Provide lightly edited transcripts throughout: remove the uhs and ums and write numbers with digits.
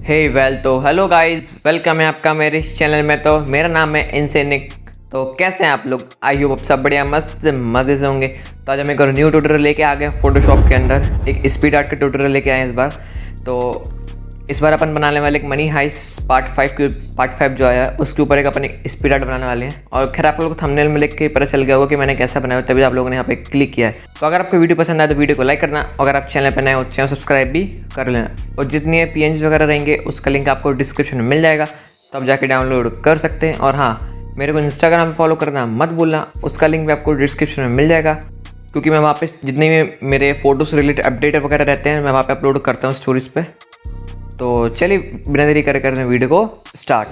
तो hello guys, welcome है आपका मेरे इस चैनल में। तो मेरा नाम है इनसेनिक। तो कैसे हैं आप लोग? आई होप सब बढ़िया मस्त मज़े से होंगे। तो आज हम एक और न्यू ट्यूटोरियल लेके आ गए फोटोशॉप के अंदर। एक स्पीड आर्ट का ट्यूटोरियल लेके आए हैं इस बार। तो इस बार अपन बनाने वाले एक मनी हाइस्ट पार्ट 5 जो आया है उसके ऊपर एक अपन एक स्पीड आर्ट बनाने वाले हैं। और खैर आप लोगों को थंबनेल में देख के पता चल गया होगा कि मैंने कैसा बनाया, तभी आप लोगों ने यहाँ पे क्लिक किया है। तो अगर आपको वीडियो पसंद आए तो वीडियो को लाइक करना, अगर आप चैनल पर नए हो चैनल सब्सक्राइब भी कर लेना। और जितनी PNG वगैरह रहेंगे उसका लिंक आपको डिस्क्रिप्शन में मिल जाएगा, तो आप जाके डाउनलोड कर सकते हैं। और हाँ, मेरे को इंस्टाग्राम पर फॉलो करना मत भूलना, उसका लिंक भी आपको डिस्क्रिप्शन में मिल जाएगा, क्योंकि मैं वहाँ पे जितने भी मेरे फोटो से रिलेटेड अपडेट वगैरह रहते हैं मैं वहाँ पे अपलोड करता हूँ स्टोरीज पे। तो चलिए बिना देरी करे करते हैं वीडियो को स्टार्ट।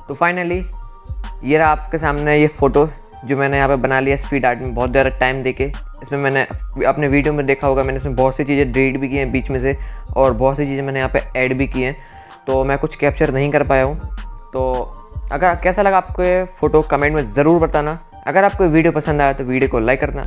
तो फाइनली ये रहा आपके सामने ये फ़ोटो जो मैंने यहाँ पे बना लिया स्पीड आर्ट में बहुत ज़्यादा टाइम देके। इसमें मैंने अपने वीडियो में देखा होगा, मैंने इसमें बहुत सी चीज़ें डिलीट भी की हैं बीच में से और बहुत सी चीज़ें मैंने यहाँ पे ऐड भी की हैं, तो मैं कुछ कैप्चर नहीं कर पाया हूँ। तो अगर कैसा लगा आपको ये फ़ोटो कमेंट में ज़रूर बताना। अगर आपको वीडियो पसंद आया तो वीडियो को लाइक करना।